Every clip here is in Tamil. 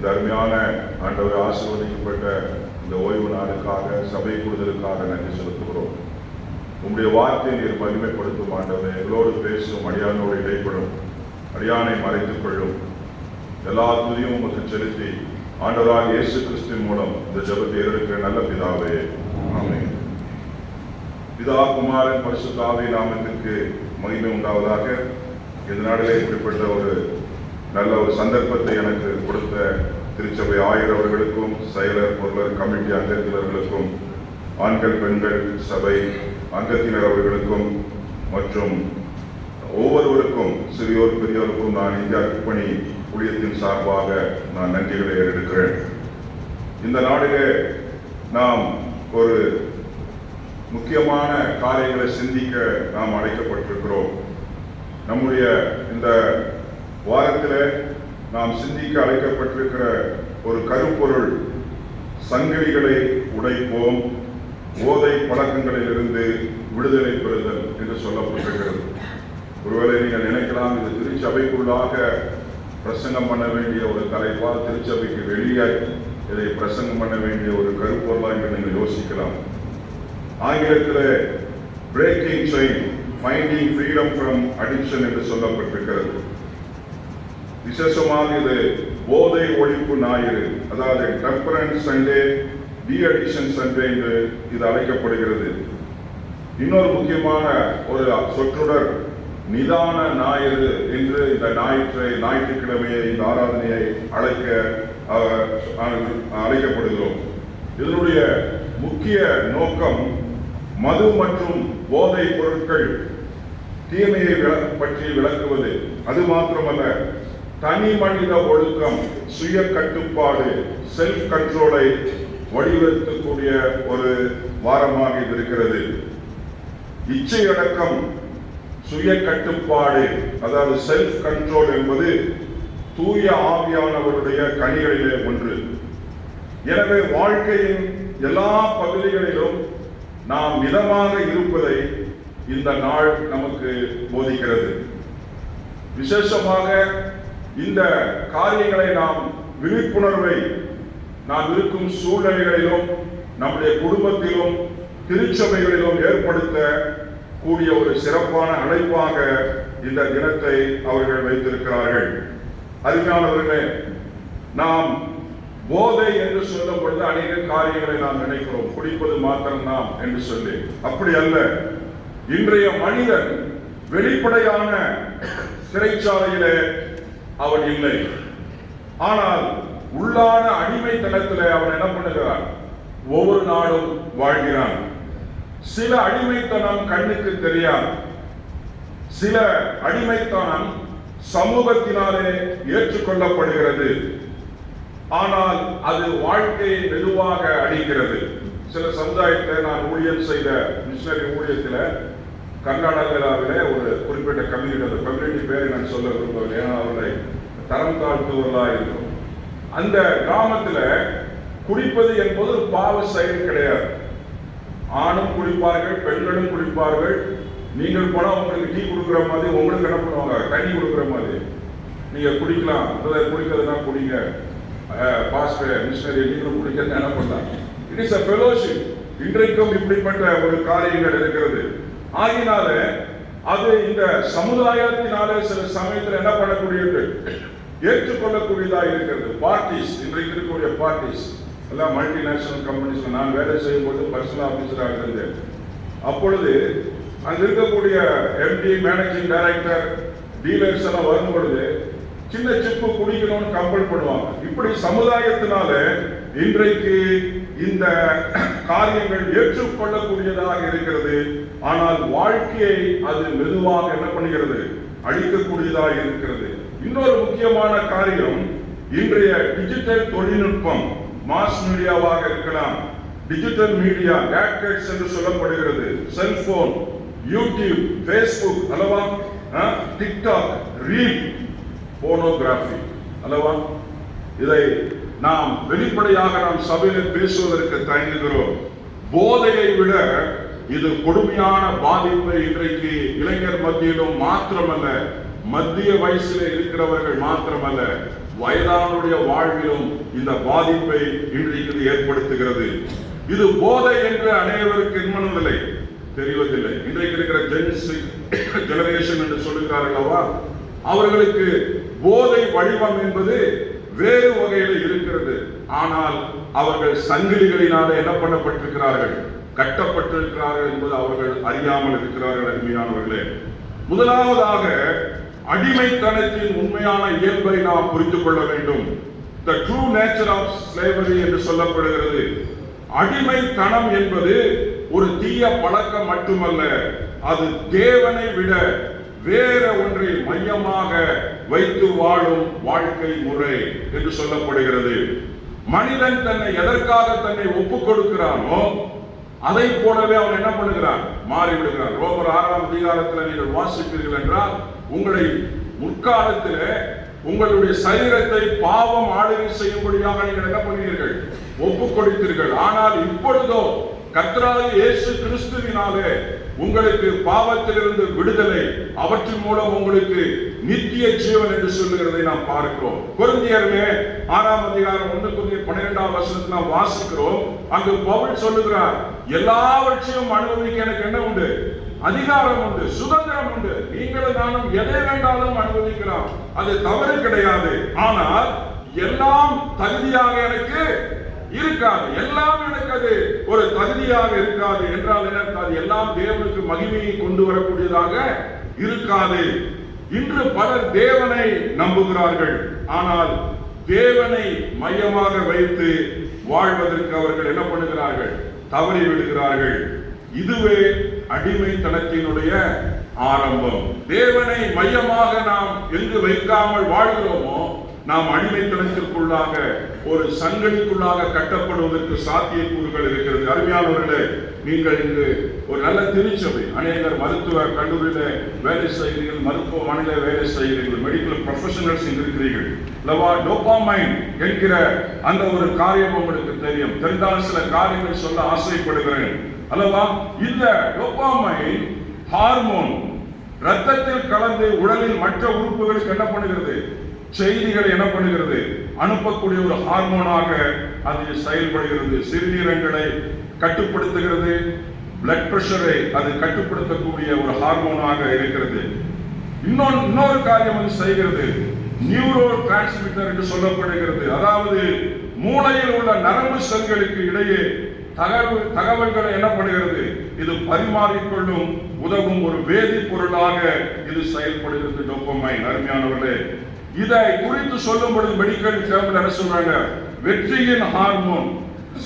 இந்த அருமையான ஆண்டவர் ஆசீர்வதிக்கப்பட்ட இந்த ஓய்வு நாளுக்காக சபை கூடுதலுக்காக நன்றி செலுத்துகிறோம். உங்களுடைய வார்த்தையை நீர் மகிமைப்படுத்தும் ஆண்டவர், எங்களோடு பேசும், அடியானோடு இடைப்படும், அடியானை மறைத்துக் கொள்ளும். எல்லா துதியும் உமக்கு செலுத்தி ஆண்டவராக இயேசு கிறிஸ்துவின் மூலம் இந்த ஜெபத்தை ஏறெடுக்கிற நல்ல பிதாவே, ஆமென். பிதா, குமாரன், பரிசுத்த ஆவியின் நாமத்திற்கு மகிமை உண்டாவதாக. இந்த நாளிலே இப்படிப்பட்ட ஒரு நல்ல ஒரு சந்தர்ப்பத்தை எனக்கு கொடுத்த திருச்சபை ஆயர் அவர்களுக்கும், செயலர், பொருளர், கமிட்டி அங்கத்தினர்களுக்கும், ஆண்கள் பெண்கள் சபை அங்கத்தினர் அவர்களுக்கும் மற்றும் ஒவ்வொருவருக்கும், சிறியோர் பெரியோருக்கும் நான் இந்தியா அர்ப்பணி ஊழியத்தின் சார்பாக நான் நன்றிகளை எடுக்கிறேன். இந்த நாளிலே நாம் ஒரு முக்கியமான காரியங்களை சிந்திக்க நாம் அழைக்கப்பட்டிருக்கிறோம். நம்முடைய இந்த வாரத்தில் நாம் சிந்திக்க அழைக்கப்பட்டிருக்கிற ஒரு கருப்பொருள், சங்கிலிகளை உடைப்போம், போதை பழக்கங்களிலிருந்து விடுதலை பெறுதல் என்று சொல்லப்பட்டிருக்கிறது. ஒருவேளை நீங்கள் நினைக்கலாம், இது திருச்சபைக்குள்ளாக பிரசங்கம் பண்ண வேண்டிய ஒரு தலைப்பா, திருச்சபைக்கு வெளியே இதை பிரசங்கம் பண்ண வேண்டிய ஒரு கருப்பொருளா என்று நீங்கள் யோசிக்கலாம். ஆங்கிலத்தில் breaking chain, finding freedom from addiction என்று சொல்லப்பட்டிருக்கிறது. விசேஷமாக இது போதை ஒழிப்பு ஞாயிறு, அதாவது temperance Sunday, de addiction Sunday என்று இது அழைக்கப்படுகிறது. இன்னொரு முக்கியமான ஒரு சொற்றொடர் நிதான ஞாயிறு என்று இந்த ஞாயிற்றுக்கிழமையை, இந்த ஆராதனையை அழைக்கப்படுகிறோம். இதனுடைய முக்கிய நோக்கம் மது மற்றும் போதை பொருட்கள் தீமையை பற்றி விளக்குவது. அது மாத்திரமல்ல, தனி மனித ஒழுக்கம், சுய கட்டுப்பாடு, செல்ஃப் கண்ட்ரோலை வடிவெடுக்கக்கூடிய ஒரு வாரமாக இது இருக்கிறது. இச்சையடக்கம், சுய கட்டுப்பாடு, அதாவது செல்ஃப் கண்ட்ரோல் என்பது தூய ஆவியானவருடைய கனிகளிலே ஒன்று. எனவே வாழ்க்கையின் எல்லா பகுதிகளிலும் நாம் மிதமாக இருப்பதை இந்த நாள் நமக்கு போதிக்கிறது. விசேஷமாக இந்த காரியங்களை நாம் விழிப்புணர்வை நாம் இருக்கும் சூழ்நிலைகளிலும், நம்முடைய குடும்பத்திலும், திருச்சபைகளிலும் ஏற்படுத்த கூடிய ஒரு சிறப்பான அழைப்பாக இந்த தினத்தை அவர்கள் வைத்திருக்கிறார்கள். அருமையானவர்களே, நாம் போதை என்று சொல்லும் பொழுது அநேக காரியங்களை நாம் நினைக்கிறோம், குடிப்பது மாத்திரம்தான் என்று சொல்லி. அப்படி அல்ல. இன்றைய மனிதன் வெளிப்படையான சிறைச்சாலையிலே அவன் இல்லை, ஆனால் உள்ளான அடிமைத்தனத்திலே அவன் என்ன பண்ணுகிறான்? ஒவ்வொரு நாளும் வாழ்கிறான். சில அடிமைத்தனம் கண்ணுக்கு தெரியாது, சில அடிமைத்தனம் சமூகத்தினாலே ஏற்றுக்கொள்ளப்படுகிறது, ஆனால் அது வாழ்க்கையை மெதுவாக அழிக்கிறது. சில சமுதாயத்தை நான் ஊழியம் செய்த மிஷனரி ஊழியத்தில் கர்நாடகாவிலே ஒரு குறிப்பிட்ட கம்யூனிட்டி, அந்த கம்யூனிட்டி பேரை நான் சொல்ல விரும்பவில்லை, ஏன்னா அவர்களை தரம் தாழ்த்துவதாக இருக்கும். அந்த கிராமத்தில் குடிப்பது என்பது ஒரு பாவ செயல் கிடையாது. ஆணும் குடிப்பார்கள், பெண்களும் குடிப்பார்கள். நீங்கள் போனால் உங்களுக்கு டீ கொடுக்குற மாதிரி, உங்களுக்கு என்ன பண்ணுவாங்க, தண்ணி கொடுக்குற மாதிரி. நீங்கள் குடிக்கலாம், குடிக்கிறதுனா குடிங்க, பாஸ்டர் மிஷனரி நீங்களும் குடிக்கிறது என்ன பண்ணலாம். It is a fellowship. இன்றைக்கும் இப்படிப்பட்ட ஒரு காரியங்கள் இருக்கிறது. ஆகினால அது இந்த சமுதாயத்தினாலே சில சமயத்தில் என்ன பண்ணக்கூடியது, ஏற்றுக்கொள்ளக்கூடியதாக இருக்கிறது. பார்ட்டிஸ், இன்றைக்கு இருக்கக்கூடிய பார்ட்டிஸ் எல்லாம் மல்டிநேஷனல் கம்பெனிஸ். நான் வேலை செய்யும்போது பர்சனல் ஆபீசராக இருந்தேன். அப்பொழுது அங்க இருக்கக்கூடிய எம்டி, மேனேஜிங் டைரக்டர், டீலர்ஸ் எல்லாம் வரும் பொழுது சின்ன சிப்பு குடிக்கணும்னு கம்பல் பண்ணுவாங்க. இப்படி சமுதாயத்தினால இன்றைக்கு இந்த காரியங்கள் ஏற்றுக்கொள்ளக்கூடியதாக இருக்கிறது. ஆனால் வாழ்க்கையை அது மெதுவாக என்ன பண்ணுகிறது, அழிக்கக்கூடியதாக இருக்கிறது. இன்னொரு முக்கியமான காரியம், இன்றைய டிஜிட்டல் தொழில்நுட்பம், மாஸ் மீடியாவாக இருக்கலாம், டிஜிட்டல் மீடியா, கேட்கெட்ஸ் என்று சொல்லப்படுகிறது, செல்போன், யூடியூப், ஃபேஸ்புக் அல்லவா, டிக்டாக், ரீல், போனோகிராஃபி அல்லவா. இதை நாம் வெளிப்படையாக நாம் சபையில் பேசுவதற்கு தயங்குகிறோம். போதையை விட இது கொடுமையான பாதிப்பை இன்றைக்கு இளைஞர் மத்தியிலும் மாத்திரமல்ல மத்திய வயசில் இருக்கிறவர்கள் மாத்திரமல்ல, வயதானுடைய வாழ்விலும் இந்த பாதிப்பை இன்றைக்கு ஏற்படுத்துகிறது. இது போதை என்று அனைவருக்கு என்மனதில்லை, தெரிவதில்லை. இன்றைக்கு இருக்கிற ஜெனரேஷன் என்று சொல்லுகிறார்களவா, அவர்களுக்கு போதை வடிவம் என்பது வேறு வகையில் இருக்கிறது. ஆனால் அவர்கள் சங்கிலிகளினாலே என்ன பண்ணப்பட்டிருக்கிறார்கள், கட்டப்பட்டிருக்கிறார்கள் என்பது அவர்கள் அறியாமல் இருக்கிறார்கள். அருமையானவர்களே, முதலாவதாக அடிமைத்தனத்தின் உண்மையான இயல்பை நாம் புரிந்து கொள்ள வேண்டும். The true nature of slavery என்று சொல்லப்படுகிறது. அடிமைத்தனம் என்பது ஒரு தீய பழக்கம் மட்டுமல்ல, அது தேவனை விட வேற ஒன்றை மையமாக வைத்து வாழும் வாழ்க்கை முறை என்று சொல்லப்படுகிறது. மனிதன் தன்னை எதற்காக தன்னை ஒப்புக் கொடுக்கிறானோ அதை போலவே அவன் என்ன பண்ணுகிறான், மாறிவிடுகிறான். ரோமர் 6ஆம் அதிகாரத்தில் நீங்கள் வாசிப்பீர்கள் என்றால், உங்களை முற்காலத்தில் உங்களுடைய சரீரத்தை பாவம் ஆளுகை செய்யும்படியாக நீங்கள் என்ன பண்ணுவீர்கள், ஒப்புக் கொடுத்தீர்கள். ஆனால் இப்பொழுதோ கர்த்தராகிய இயேசு கிறிஸ்துவினாலே உங்களுக்கு பாவத்திலிருந்து விடுதலை, அவற்றின் மூலம் உங்களுக்கு நித்திய ஜீவன் என்று சொல்லுகிறதை நாம் பார்க்கிறோம். கொரிந்தியரிலே 6ஆம் அதிகாரம் 1-12 வசனத்தில் நாம் வாசிக்கிறோம். அங்கு பவுல் சொல்லுகிறார், எல்லாவற்றையும் அனுபவிக்க எனக்கு என்ன உண்டு, அதிகாரம் உண்டு, சுதந்திரம் உண்டு. நீங்களும் நானும் எதை வேண்டாலும் அனுபவிக்கலாம், அது தவறு கிடையாது. ஆனால் எல்லாம் தகுதியாக எனக்கு இருக்காது, எல்லாம் எனக்கு அது ஒரு தகுதியாக இருக்காது. என்றால் என்ன, எல்லாம் தேவனுக்கு மகிமையை கொண்டு வரக்கூடியதாக இருக்காது. இன்று பலர் தேவனை நம்புகிறார்கள், ஆனால் தேவனை மையமாக வைத்து வாழ்வதற்கு அவர்கள் என்ன பண்ணுகிறார்கள், தவறி விடுகிறார்கள். இதுவே அடிமைத்தனத்தினுடைய ஆரம்பம். தேவனை மையமாக நாம் எங்கு வைக்காமல் வாழ்கிறோமோ, நாம் அடிமைத்தனத்திற்குள்ளாக, ஒரு சங்கடிக்குள்ளாக கட்டப்படுவதற்கு சாத்தியக்கூறுகள் இருக்கிறது. அருமையானவர்களே, நீங்கள் இங்கு ஒரு நல்ல திருச்சபை, அநேகர் மருத்துவ கல்லூரியில வேலை செய்கிறீர்கள், மருத்துவமனையில வேலை செய்கிறீர்கள், மெடிக்கல் ப்ரொஃபஷனல்ஸ் இருக்கிறீர்கள். டோபாமைன் என்கிற அந்த ஒரு காரியம் உங்களுக்கு தெரியும். தெரிந்தால் சில காரியங்கள் சொல்ல ஆசைப்படுகிறேன் அல்லவா. இந்த டோபாமைன் ஹார்மோன் ரத்தத்தில் கலந்து உடலில் மற்ற உறுப்புகளுக்கு என்ன பண்ணுகிறது, செய்திகளை என்ன பண்ணுகிறது, அனுப்பக்கூடிய ஒரு ஹார்மோனாக அது செயல்படுகிறது. சிறுநீரகங்களை கட்டுப்படுத்துகிறது, பிளட் பிரஷரை அது கட்டுப்படுத்தக்கூடிய ஒரு ஹார்மோனாக இருக்கிறது. இன்னொரு காரியம் அது செய்கிறது, நியூரோ டிரான்ஸ்மிட்டர் என்று சொல்லப்படுகிறது. அதாவது மூளையில் உள்ள நரம்பு செல்களுக்கு இடையே தகவல்களை என்ன பண்ணுகிறது, இது பரிமாறிக்கொள்ளும் உதவும் ஒரு வேதிப்பொருளாக இது செயல்படுகிறது டோபமைன். அருமையானவர்களே, இதை குறித்து சொல்லும் பொழுது மெடிக்கல் டேர்ம்ல என்ன சொல்றாங்க, வெற்றியின் ஹார்மோன்,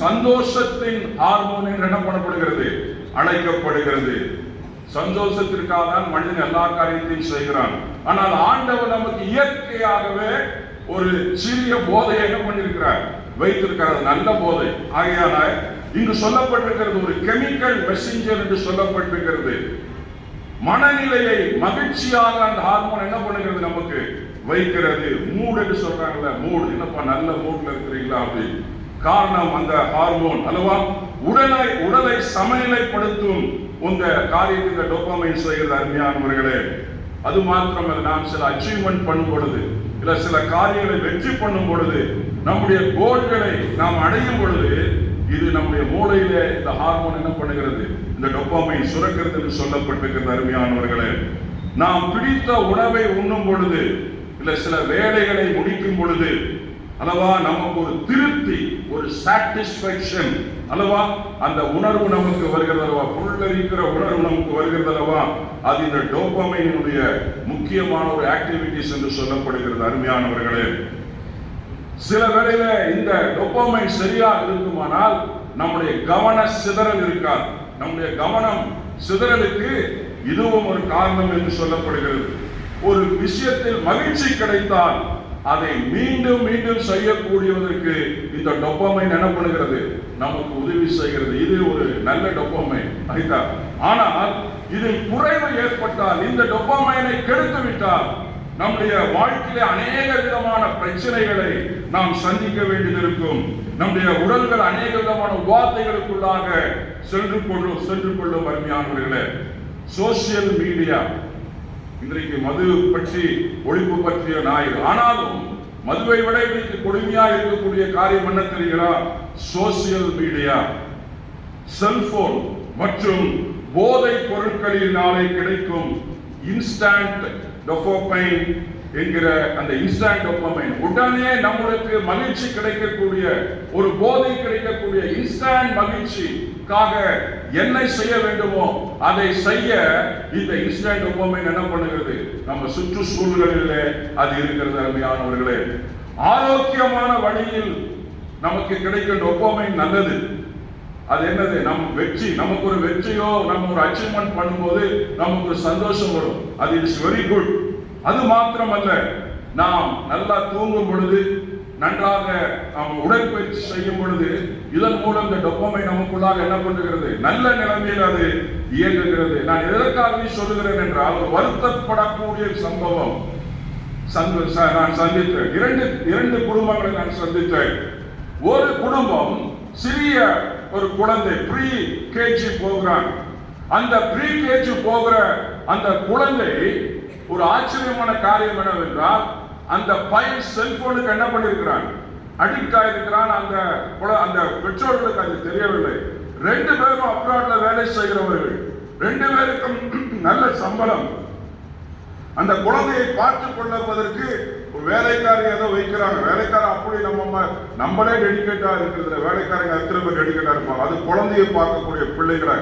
சந்தோஷத்தின் ஹார்மோன் என்று என்ன பண்ணப்படுகிறது, அழைக்கப்படுகிறது. சந்தோஷத்திற்காக தான் மனிதன் எல்லா காரியத்தையும் செய்கிறான். ஆனால் ஆண்டவர் நமக்கு இயற்கையாகவே ஒரு சிறிய போதையை என்ன பண்ணிருக்கிறார், வைத்திருக்கிறார், நல்ல போதை. ஆகையால இங்கு சொல்லப்பட்டிருக்கிறது ஒரு கெமிக்கல் மெசஞ்சர் என்று சொல்லப்பட்டிருக்கிறது. மனநிலையை மகிழ்ச்சியாக அந்த ஹார்மோன் என்ன பண்ணுகிறது, நமக்கு வைக்கிறது. மூட் என்று சொல்றாங்கல்ல, மூட், என்னப்பா நல்ல மூட்ல இருக்கிறீங்களா அப்படி. காரணம் அந்த ஹார்மோன் அல்லவா. உடலை சமநிலைப்படுத்தும் இந்த காரியத்தை இந்த டோபமைன் செய்கிறது. அருமையானவர்களே, அது மாத்திரமல்ல, நாம் சில அச்சீவ்மெண்ட் பண்ணும் பொழுது, இல்ல சில காரியங்களை வெற்றி பண்ணும் பொழுது, நம்முடைய கோல்களை நாம் அடையும் பொழுது, இது நம்முடைய மூளையிலே இந்த ஹார்மோன் என்ன பண்ணுகிறது, இந்த டோபமைன் சுரக்கிறது என்று சொல்லப்பட்டிருக்கிறது. அருமையானவர்களே, நாம் பிடித்த உணவை உண்ணும் பொழுது, இல்ல சில வேலைகளை முடிக்கும் பொழுது அல்லவா, நமக்கு ஒரு திருப்தி, ஒரு சாட்டிஸ்பேக்ஷன் அல்லவா, அந்த உணர்வு நமக்கு வருகிறது அல்லவா, புல்லரிக்கிற உணர்வு நமக்கு வருகிறது அல்லவா. அது இந்த டோபமைனுடைய முக்கியமான ஒரு ஆக்டிவிட்டிஸ் என்று சொல்லப்படுகிறது. அருமையானவர்களே, சில வேளையில இந்த டோபமைன் சரியா இருக்குமானால் நம்முடைய கவன சிதறல் இருக்காது. நம்முடைய கவனம் சிதறலுக்கு இதுவும் ஒரு காரணம் என்று சொல்லப்படுகிறது. ஒரு விஷயத்தில் மகிழ்ச்சி கிடைத்தால் அதை மீண்டும் மீண்டும் செய்யக்கூடியதற்கு இந்த டோபமைன் என்ன பண்ணுகிறது, நமக்கு உதவி செய்கிறது. இது ஒரு நல்ல டோபமைன். ஆனால் இதில் குறைவு ஏற்பட்டால், இந்த டோபமைனை கெடுத்து விட்டால், நம்முடைய வாழ்க்கையிலே அநேக விதமான பிரச்சனைகளை நாம் சந்திக்க வேண்டியது இருக்கும். நம்முடைய உடல்கள் அநேக விதமான இன்றைக்கு மது பற்றி ஒழிப்பு பற்றிய ஞாயிறு. ஆனாலும் மதுவை விட இன்றைக்கு கொடுமையா இருக்கக்கூடிய காரியம் என்ன தெரியுங்களா? சோசியல் மீடியா, செல்போன் மற்றும் போதை பொருட்களினாலே கிடைக்கும் இன்ஸ்டன்ட் டோபமைன் என்கிற அந்த இன்ஸ்டன்ட் டோபமைன், உடனே நம்மளுக்கு மகிழ்ச்சி கிடைக்கக்கூடிய ஒரு போதை கிடைக்கக்கூடிய இன்ஸ்டன்ட் மகிழ்ச்சிக்காக என்ன செய்ய வேண்டுமோ அதை செய்ய இந்த இன்ஸ்டன்ட் டோபமைன் என்ன பண்ணுகிறது? நம்ம சுற்றுச்சூழலிலே அது இருக்கிறது. அருமையானவர்களே, ஆரோக்கியமான வழியில் நமக்கு கிடைக்கும் டோபமைன் நல்லது. அது என்னது? நம் வெற்றி, நமக்கு ஒரு வெற்றியோ நம்ம ஒரு அச்சீவ்மெண்ட் பண்ணும்போது நமக்கு ஒரு சந்தோஷம் வரும். அது இட்ஸ் வெரி குட். அது மாத்திரமல்ல, நாம் நல்லா தூங்கும் பொழுது, நன்றாக உடற்பயிற்சி செய்யும் பொழுது, இதன் மூலம் இந்த டோபமைன் நமக்குள்ளாக என்ன பண்ணுகிறது? நல்ல நிலைமையில் அது இயங்குகிறது. நான் எதற்காக சொல்லுகிறேன் என்றால், ஒரு வருத்தப்படக்கூடிய சம்பவம் நான் சந்தித்தேன். இரண்டு குடும்பங்களை நான் சந்தித்தேன். ஒரு குடும்பம் சிறிய ஒரு குழந்தை ப்ரீ கேஜி போகிறான். அந்த ப்ரீ கேஜி போகிற அந்த குழந்தை ஒரு ஆச்சரியமான காரியம் என்னவென்றால், அந்த பையன் செல்போனுக்கு என்ன பண்ணிருக்கிறான்? அடிக்ட் ஆயிருக்கிறான். அந்த பெற்றோர்களுக்கு அது தெரியவில்லை. 2 பேரும் அப்ராட்ல வேலை செய்கிறவர்கள், 2 பேருக்கும் நல்ல சம்பளம். அந்த குழந்தையை பார்த்துக் கொள்வதற்கு ஒரு வேலைக்காரி ஏதோ வைக்கிறாங்க. வேலைக்காரன் அப்படி நம்மளே டெடிகேட்டா இருக்கிறது. வேலைக்காரங்க எத்தனை பேர் டெடிகேட்டா இருப்பாங்க. அது குழந்தையை பார்க்கக்கூடிய பிள்ளைகளை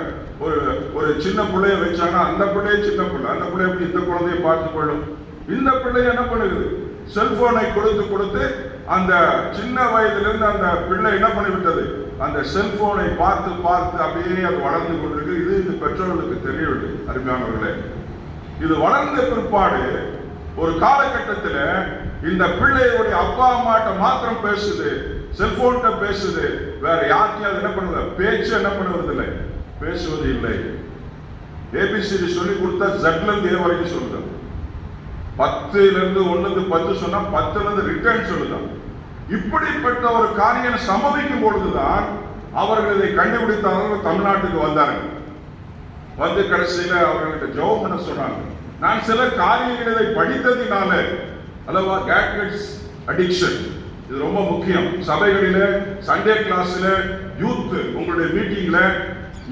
ஒரு சின்ன பிள்ளைய வச்சாங்கன்னா அந்த பிள்ளைய சின்ன பிள்ளை, அந்த பிள்ளை எப்படி இந்த குழந்தையை பார்த்துக் கொள்ளும்? இந்த பிள்ளை என்ன பண்ணுது? செல்போனை கொடுத்து அந்த சின்ன வயதிலிருந்து அந்த பிள்ளை என்ன பண்ணிவிட்டது? அந்த செல்போனை பார்த்து அப்படியே அது வளர்ந்து கொண்டிருக்கு. இது இந்த பெற்றோர்களுக்கு தெரியவில்லை. அருமையானவர்களே, இது வளர்ந்த பிற்பாடு ஒரு காலகட்டத்தில் இந்த பிள்ளையுடைய அப்பா அம்மாட்ட மாத்திரம் பேசுது, செல்போன்கிட்ட பேசுது, வேற யார்கிட்டயும் என்ன பண்ணுது? பேச்சு என்ன பண்ணுவது இல்லை, பேசுவது இல்லை. ஏபிசிடி சொல்லி கொடுத்தா ஜட்ல இருந்து ஏ வரைக்கும் சொல்லுதான். 10ல இருந்து 1 10 சொன்னா 10ல இருந்து ரிட்டர்ன் சொல்லுதான். இப்படிப்பட்ட ஒரு காரியம் சம்பவிக்கும் பொழுதுதான் அவர்கள் இதை கண்டுபிடித்தார்கள். தமிழ்நாட்டுக்கு வந்தார்கள். வந்து கடைசியில அவர்கள்ட்ட ஜெபம் பண்ண சொன்னாங்க. நான் சில காரியங்களை படித்ததினால அல்லவா, கேட்கெட்ஸ் அடிக்ஷன் இது ரொம்ப முக்கியம். சபைகளில, சண்டே கிளாஸ்ல, யூத் உங்களுடைய மீட்டிங்ல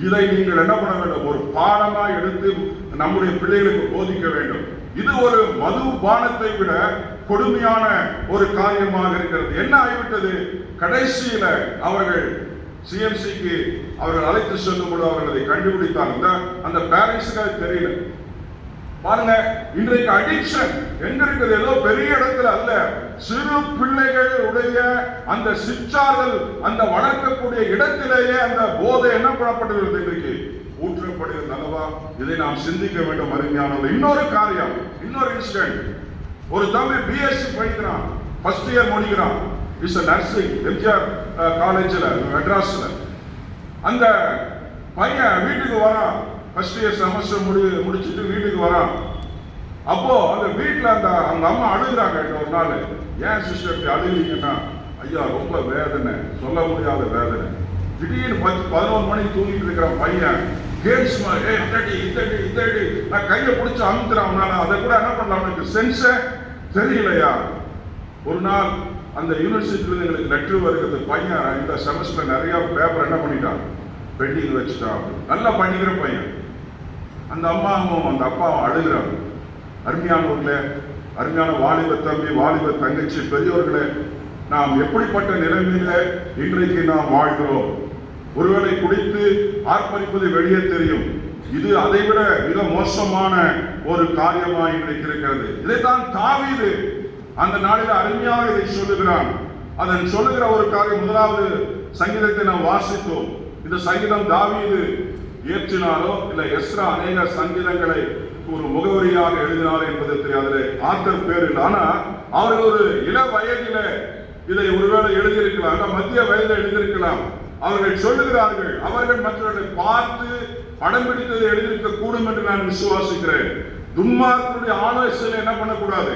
இதை நீங்கள் என்ன பண்ண வேண்டும்? ஒரு பாடமா எடுத்து நம்முடைய பிள்ளைகளுக்கு போதிக்க வேண்டும். இது ஒரு மது பானத்தை விட கொடுமையான ஒரு காரியமாக இருக்கிறது. என்ன ஆகிவிட்டது? கடைசியில அவர்கள் சிஎம்சிக்கு அவர்கள் அழைத்து செல்லும்போது அவர்கள் அதை கண்டுபிடித்தாங்க. அந்த பேரண்ட்ஸுக்கு அது தெரியல. பாருங்க, இன்றைக்கு அடிக்ஷன் எங்க இருக்குது? ஏதோ பெரிய இடத்துல அல்ல, சிறு பிள்ளைகளுடைய அந்த சிற்றார்கள் அந்த வளர்க்கக்கூடிய இடத்திலேயே அந்த போதை என்ன பண்ணப்படுகிறது? இன்றைக்கு ஊற்றப்படுகிறது. அல்லவா, இதை நாம் சிந்திக்க வேண்டும். அருமையானவர்கள், இன்னொரு காரியம், இன்னொரு இன்சிடென்ட். ஒரு தம்பி பிஎஸ்சி படிக்கிறான், ஃபர்ஸ்ட் இயர் முடிக்கிறான். இஸ் நர்சிங், எம்ஜிஆர் காலேஜ்ல மெட்ராஸ்ல. அந்த பையன் வீட்டுக்கு வரான். ஃபர்ஸ்ட் இயர் செமஸ்டர் முடிச்சுட்டு வீட்டுக்கு வரான். அப்போ அந்த வீட்டுல அவங்க அம்மா அழுகுறாங்க. ஒரு நாள், ஏன் சிஸ்டர் அழுகுறீங்கன்னா, ஐயா ரொம்ப வேதனை, சொல்ல முடியாத வேதனை. திடீர்னு 10-11 மணிக்கு தூங்கிட்டு இருக்கிற பையன் கேம்ஸ் இத்தடி நான் கையை பிடிச்சி அமுத்துறான். அதை கூட என்ன பண்ணலாம், எனக்கு சென்ஸ தெரியலையா. ஒரு நாள் அந்த யூனிவர்சிட்டியில எங்களுக்கு லெட்டர் வருகிறது. பையன் இந்த செமஸ்டர் நிறைய பேப்பர் என்ன பண்ணிட்டான், பெண்டிங் வச்சுட்டான். நல்லா படிக்கிற பையன். அந்த அம்மாவும் அந்த அப்பாவும் அழுகிறாங்க. அருமையானவர்களே, அருமையான வாலிப தம்பி, வாலிப தங்கச்சி, பெரியவர்களே, நாம் எப்படிப்பட்ட நிலைமையில இன்றைக்கு நாம் வாழ்கிறோம். ஒருவேளை குடித்து ஆர்ப்பரிப்பது வெளியே தெரியும். இது அதைவிட மிக மோசமான ஒரு காரியமாக இன்றைக்கு இருக்கிறது. இதைத்தான் தாவீது அந்த நாளில் அருமையாக இதை சொல்லுகிறான். அதன் சொல்லுகிற ஒரு காரியம், 1வது சங்கீதத்தை நாம் வாசித்தோம். இந்த சங்கீதம் தாவீது இயற்றினாரோ இல்ல எஸ்ரா அநேக சங்கீதங்களை ஒரு முகவரியாக எழுதினார் என்பது தெரியாது. ஆத்தர் பேர் இல்லை. ஆனா அவர்கள் ஒரு இள வயதில இதை ஒருவேளை எழுதியிருக்கலாம், மத்திய வயதில் எழுதியிருக்கலாம். அவர்கள் சொல்லுகிறார்கள், அவர்கள் மற்றவர்களை பார்த்து படம் பிடித்ததை எழுதியிருக்க கூடும் என்று நான் விசுவாசிக்கிறேன். துன்மார்க்கருடைய ஆலோசனை என்ன பண்ணக்கூடாது,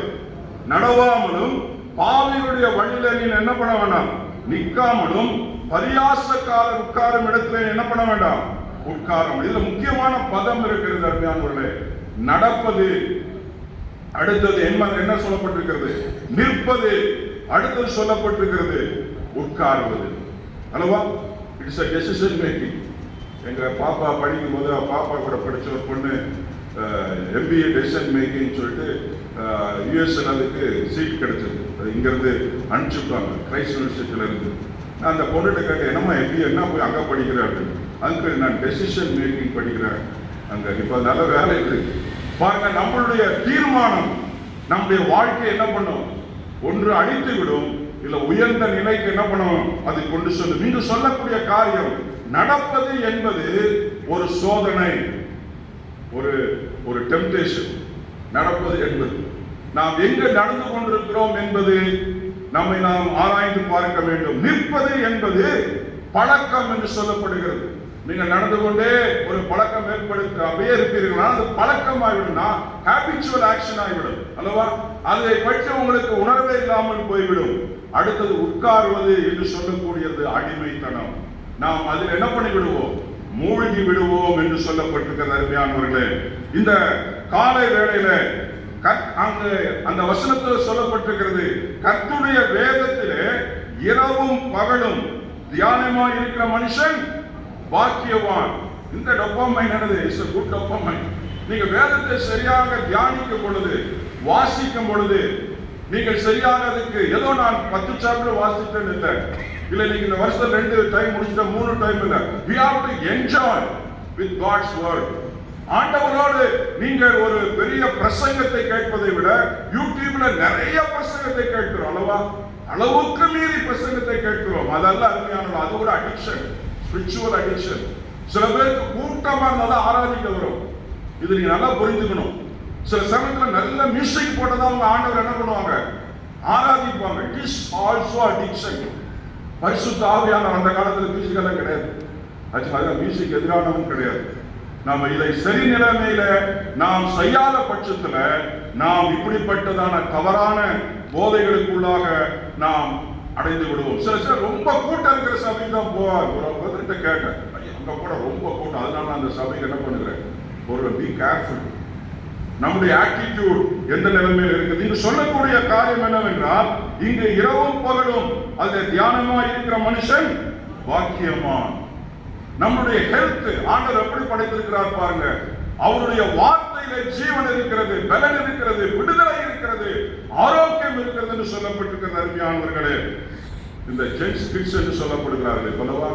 நடவாமலும் பாவிகளுடைய வழியில நீ என்ன பண்ண வேண்டாம், நிற்காமலும் பரியாசக்காரர் உட்காரும் இடத்துல என்ன பண்ண வேண்டாம், உட்காரம். இதுல முக்கியமான பதம் இருக்கிறது. அருமையானவர்களே, நடப்பது அடுத்தது என்ன சொல்லப்பட்டிருக்கிறது? நிற்பது. அடுத்தது சொல்லப்பட்டிருக்கிறது உட்காருவது. அல்லவா? It's a decision making. எங்க பாப்பா படிக்கும் போது பாப்பா கூட படிச்ச ஒரு பொண்ணு MBA டெசிஷன் மேக்கிங் சொல்லிட்டு யூஎஸ்எல் அதுக்கு சீட் கிடைச்சது. இங்கிருந்து அனுப்பிச்சுட்டாங்க கிரைஸ்ட் யூனிவர்சிட்டியில இருந்து. நான் அந்த பொண்ணுகிட்ட கேட்டேன், என்னம்மா MBA என்ன போய் அங்கே படிக்கிறேன்? அங்கே நான் டெசிஷன் மேக்கிங் படிக்கிறேன் அங்கே. இப்போ நல்ல வேலை இருக்கு பாருங்க. நம்மளுடைய தீர்மானம் நம்முடைய வாழ்க்கை என்ன பண்ணும்? ஒன்று அழித்து விடும், இல்ல உயர்ந்த நிலைக்கு என்ன பண்ணும்? அது கொண்டு செல்லும். நீங்க சொல்லக்கூடிய காரியம் நடப்பது என்பது ஒரு சோதனை, ஒரு டெம்டேஷன். நடப்பது என்பது நாம் எங்க நடந்து கொண்டிருக்கிறோம் என்பது நம்மை நாம் ஆராய்ந்து பார்க்க வேண்டும். நிற்பது என்பது பழக்கம் என்று சொல்லப்படுகிறது. நீங்க நடந்து கொண்டே ஒரு பழக்கம் ஏற்படுத்த அப்படியே இருப்பீர்களா? அது பழக்கம் ஆகிவிடும், ஹேபிச்சுவல் ஆக்ஷன் ஆகிவிடும் அல்லவா? அதை பற்றி உங்களுக்கு உணர்வே இல்லாமல் போய்விடும். அடுத்தது உட்காருவது என்று சொல்லக்கூடியது அடிமைத்தனம். நாம் அதில் என்ன பண்ணி விடுவோம்? மூழ்கி விடுவோம் என்று சொல்லப்பட்டிருக்கிறது. அருமையானவர்களே, இந்த காலை வேளையில அங்கு அந்த வசனத்தில் சொல்லப்பட்டிருக்கிறது, கர்த்தருடைய வேதத்திலே இரவும் பகலும் தியானமாய் இருக்கிற மனுஷன் பாக்கியவான். இந்த டோபமைன் என்னது? Is a good dopamine. நீங்க வேதத்தை சரியாக தியானிக்கும் பொழுது, வாசிக்கும் பொழுது, நீங்கள் சரியாக அதுக்கு ஏதோ நான் 10 சாப்டர் வாசித்தேன் இல்ல நீங்க இந்த வருஷத்துல 2 டைம் முடிச்சிட்ட 3 டைம் இல்ல. we have to enjoy with God's word. ஆண்டவரோடு நீங்கள் ஒரு பெரிய பிரசங்கத்தை கேட்பதை விட யூடியூப்ல நிறைய பிரசங்கத்தை கேட்கிறோம் அல்லவா? அளவுக்கு மீறி பிரசங்கத்தை கேட்கிறோம். அதல்ல அருமையானது, அது ஒரு அடிக்ஷன், ஸ்பிரிச்சுவல் அடிக்ஷன். சில பேருக்கு கூட்டமா இருந்தாலும் ஆராதிக்க வரும். இது நீங்க நல்லா புரிஞ்சுக்கணும். சில சமயத்துல நல்ல மியூசிக் போட்டதா அவங்க ஆண்டவர் என்ன பண்ணுவாங்க? ஆராதிப்பாங்க. It is also addiction. பரிசுத்த ஆவியானவர் அந்த காலத்துல மியூசிக் எல்லாம் கிடையாது. அது மியூசிக் எதிரானவும் கிடையாது. நாம இதை சரி நிலைமையில நாம் செய்யாத பட்சத்துல நாம் இப்படிப்பட்டதான தவறான போதைகளுக்குள்ளாக நாம் அடைந்து விடுவோம். சில ரொம்ப கூட்டம் இருக்கிற சபைக்கு தான் போவார். ஒரு கேட்டேன், அங்க கூட ரொம்ப கூட்டம், அதனால அந்த சபைக்கு என்ன பண்ணுகிறேன்? ஒரு பி கேர்ஃபுல். நம்முடைய ஆட்டிடியூட் எந்த நிலைமையில் இருக்குது? இங்கு சொல்லக்கூடிய காரியம் என்னவென்றால், இங்கு இரவும் பகலும் அது தியானமா இருக்கிற மனுஷன் பாக்கியமான். நம்முடைய ஹெல்த் ஆண்டவர் எப்படி படைத்திருக்கிறார் பாருங்க. அவருடைய வார்த்தையில ஜீவன் இருக்கிறது, பலன் இருக்கிறது, விடுதலை இருக்கிறது, ஆரோக்கியம் இருக்கிறது என்று சொல்லப்பட்டிருக்கிறது. அருமையானவர்களே, இந்த ஜென்ஸ் கிட்ஸ் என்று சொல்லப்படுகிறார்கள் இப்பல்லவா?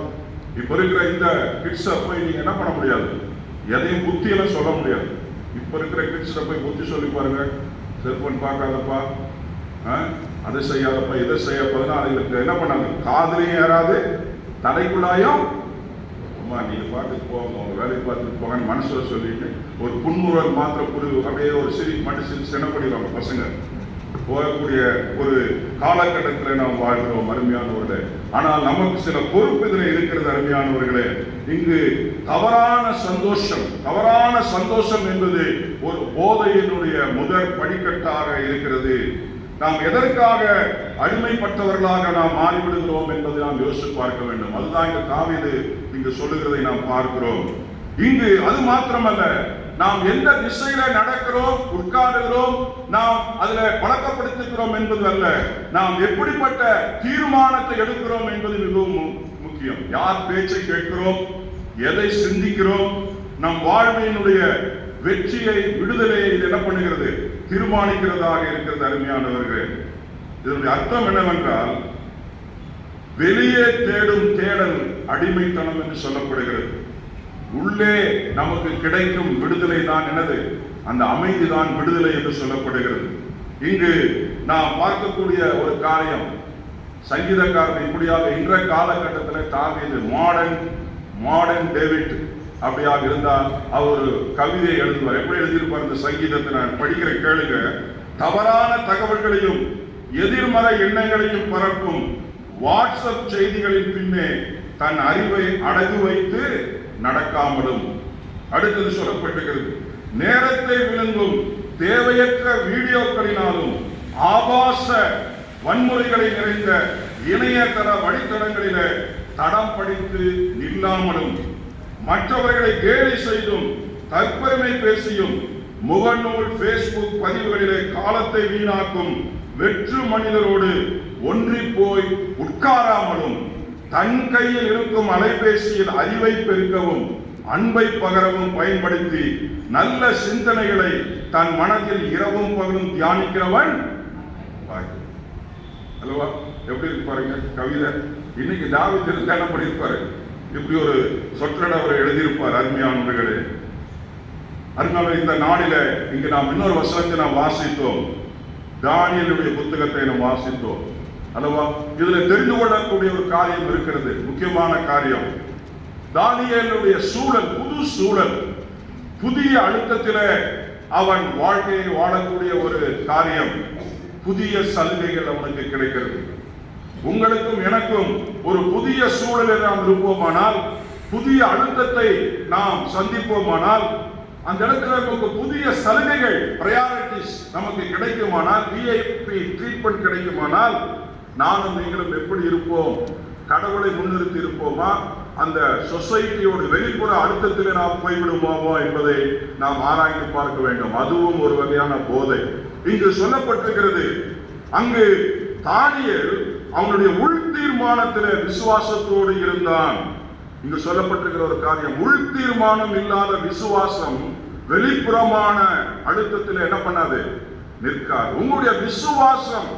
இப்ப இருக்கிற இந்த கிட்ஸ் போய் நீங்க என்ன பண்ண முடியாது? எதையும் புத்தியெல்லாம் சொல்ல முடியாது. இப்ப இருக்கிற கிட்ஸ் போய் புத்தி சொல்லி பாருங்க. செல்போன் பார்க்காதப்பா, அதை செய்யாதப்பா, இதை செய்ய 14 என்ன பண்ணாங்க? காதலையும் ஏறாது, தலைக்குள்ளாயும் நீங்க பாட்டுக்கு போங்க, உங்க வேலையை பார்த்துட்டு போங்க மனசுல சொல்லிட்டு ஒரு புன்முறுவல் மாத்திர புரு அப்படியே ஒரு சிரி மனுஷன் சினப்படிவாங்க பசங்க. போகக்கூடிய ஒரு காலகட்டத்தில் நாம் வாழ்கிறோம் அருமையானவர்களே. ஆனால் நமக்கு சில பொறுப்பு இதில் இருக்கிறது அருமையானவர்களே. இங்கு தவறான சந்தோஷம் என்பது ஒரு போதையினுடைய முதற் படிக்கட்டாக இருக்கிறது. நாம் எதற்காக அடிமைப்பட்டவர்களாக நாம் மாறிவிடுகிறோம் என்பதை நாம் யோசித்து பார்க்க வேண்டும். அதுதான் இங்கு தாவீது இங்கு சொல்லுகிறதை நாம் பார்க்கிறோம். இங்கு அது மாத்திரமல்ல, நாம் எந்த திசையில நடக்கிறோம், உட்காருகிறோம், நாம் அதுல பழக்கப்படுத்துகிறோம் என்பது அல்ல, நாம் எப்படிப்பட்ட தீர்மானத்தை எடுக்கிறோம் என்பது மிகவும் முக்கியம். யார் பேச்சை கேட்கிறோம், எதை சிந்திக்கிறோம், நம் வாழ்வினுடைய வெற்றியை, விடுதலையை இது என்ன பண்ணுகிறது? தீர்மானிக்கிறதாக இருக்கிறது. அருமையானவர்கள், இதனுடைய அர்த்தம் என்னவென்றால், வெளியே தேடும் தேடல் அடிமைத்தனம் என்று சொல்லப்படுகிறது. உள்ளே நமக்கு கிடைக்கும் விடுதலை தான் என்னது? அந்த அமைதி தான் விடுதலை என்று சொல்லப்படுகிறது. இங்கு நாம் பார்க்கக்கூடிய ஒரு காரியம், சங்கீதக்காரன் இப்படியாக இன்றைய காலகட்டத்தில் தாவீது மாடர்ன் டேவிட் அப்படியாக இருந்தால் அவர் கவிதையை எழுதுவார். எப்படி எழுதியிருப்பார்? இந்த சங்கீதத்தை நான் படிக்கிற கேளுங்க. தவறான தகவல்களையும் எதிர்மறை எண்ணங்களையும் பரப்பும் வாட்ஸ்அப் செய்திகளின் பின்னே தன் அறிவை அடகு வைத்து நடக்காமலும். அடுத்தது சொல்லப்பட்டிருக்கிறது, நேரத்தை விழுங்கும் தேவையற்ற வீடியோக்களினாலும் ஆபாச வன்முறைகளை நிறைந்த இணையதள வழித்தடங்களில தடம் படித்து நில்லாமலும், மற்றவர்களை கேலி செய்தும் தற்பெருமை பேசியும் முகநூல், பேஸ்புக் பதிவுகளிலே காலத்தை வீணாக்கும் வெற்று மனிதரோடு ஒன்றி போய் உட்காராமலும் தன் கையில் இருக்கும் அலைபேசியில் அறிவை பெருக்கவும் அன்பை பகரவும் பயன்படுத்தி நல்ல சிந்தனைகளை தன் மனதில் இரவும் பகலும் தியானிக்கிறவன் அல்லவா? எப்படி இருக்கு பாருங்க கவிதை. இன்னைக்கு தாவீது என்ன பண்ணியிருப்பாரு? இப்படி ஒரு சொற்றொடர் அவர் எழுதியிருப்பார். அருமையானவர்களே, அருமையான இந்த நாளில இங்கு நாம் இன்னொரு வசனத்தை நாம் வாசித்தோம். தானியேலுடைய புத்தகத்தை நாம் வாசித்தோம் அல்லவா? இதுல தெரிந்து கொள்ளக்கூடிய ஒரு காரியம் இருக்கிறது, முக்கியமான காரியம். தானியேலுடைய சூழல், புது சூழல், புதிய அழுத்தத்திலே அவன் வாழ்க்கையை வாழக்கூடிய ஒரு காரியம். புதிய சலுகைகள் அவனுக்கு கிடைக்கிறது. உங்களுக்கும் எனக்கும் ஒரு புதிய சூழலில் நாம் இருப்போமானால், புதிய அழுத்தத்தை நாம் சந்திப்போமானால், அந்த இடத்துல நமக்கு புதிய சலுகைகள், பிரையாரிட்டிஸ் நமக்கு கிடைக்குமானால், விஐபி ட்ரீட்மெண்ட் கிடைக்குமானால், நானும் நீங்களும் எப்படி இருப்போம்? கடவுளை முன்னிறுத்தி இருப்போமா? அந்த சொசைட்டியோட வெளிப்புற அழுத்தத்தில் நாம் போய்விடுவோமா என்பதை நாம் ஆராய்ந்து பார்க்க வேண்டும். அதுவும் ஒரு வகையான போதை. இங்கு சொல்லப்பட்டிருக்கிறது, அங்கு தானியேல் அவனுடைய உள் தீர்மானத்தில் விசுவாசத்தோடு இருந்தான். இங்கு சொல்லப்பட்டிருக்கிற ஒரு காரியம், உள் தீர்மானம் இல்லாத விசுவாசம் வெளிப்புறமான அழுத்தத்தில் என்ன பண்ணாது? நிற்காது. உங்களுடைய விசுவாசம்